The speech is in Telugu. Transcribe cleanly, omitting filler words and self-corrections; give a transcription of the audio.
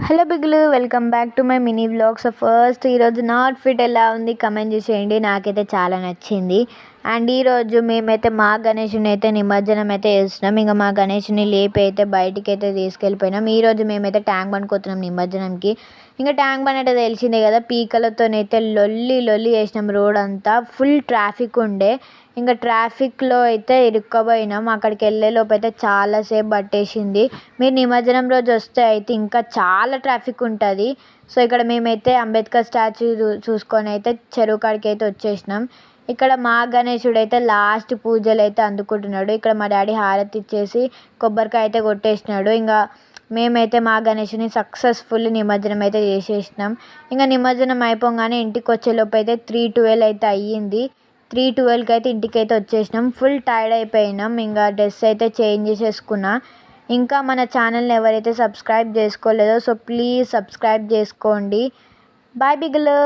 హలో బిగులు, welcome back to my mini vlog. So first ఈరోజు నా అవుట్ఫిట్ ఎలా ఉంది కమెంట్ చేసేయండి. నాకైతే చాలా నచ్చింది. అండ్ ఈరోజు మేమైతే మా గణేషుని అయితే నిమజ్జనం అయితే చేస్తున్నాం. ఇంకా మా గణేషుని లేపి అయితే బయటికి అయితే తీసుకెళ్ళిపోయినాం. ఈరోజు మేమైతే ట్యాంక్ బండ్ కొత్తున్నాం నిమజ్జనంకి. ఇంకా ట్యాంక్ బండ్ అంటే తెలిసిందే కదా, పీకలతోనైతే లొల్లి లొల్లి చేసినాం. రోడ్ అంతా ఫుల్ ట్రాఫిక్ ఉండే. ఇంకా ట్రాఫిక్లో అయితే ఇరుక్కపోయినాం. అక్కడికి వెళ్ళేలోపు అయితే చాలాసేపు పట్టేసింది. మీరు నిమజ్జనం రోజు వస్తే అయితే ఇంకా చాలా ట్రాఫిక్ ఉంటుంది. సో ఇక్కడ మేమైతే అంబేద్కర్ స్టాచ్యూ చూసుకొని అయితే చెరువు కాడికి అయితే వచ్చేసినాం. ఇక్కడ మా గణేశుడు అయితే లాస్ట్ పూజలు అయితే అందుకుంటున్నాడు. ఇక్కడ మా డాడీ హారతి ఇచ్చేసి కొబ్బరికాయ అయితే కొట్టేసినాడు. ఇంకా మేమైతే మా గణేషుని సక్సెస్ఫుల్ నిమజ్జనం అయితే చేసేసినాం. ఇంకా నిమజ్జనం అయిపోగానే ఇంటికి వచ్చేలోపు అయితే 3:12 అయితే అయ్యింది. 3:12కి అయితే ఇంటికి అయితే వచ్చేసినాం. ఫుల్ టైర్డ్ అయిపోయినాం. ఇంకా డ్రెస్ అయితే చేంజ్ చేసేసుకున్నా. ఇంకా మన ఛానల్ని ఎవరైతే సబ్స్క్రైబ్ చేసుకోలేదో సో ప్లీజ్ సబ్స్క్రైబ్ చేసుకోండి. బాయ్ బిగులు.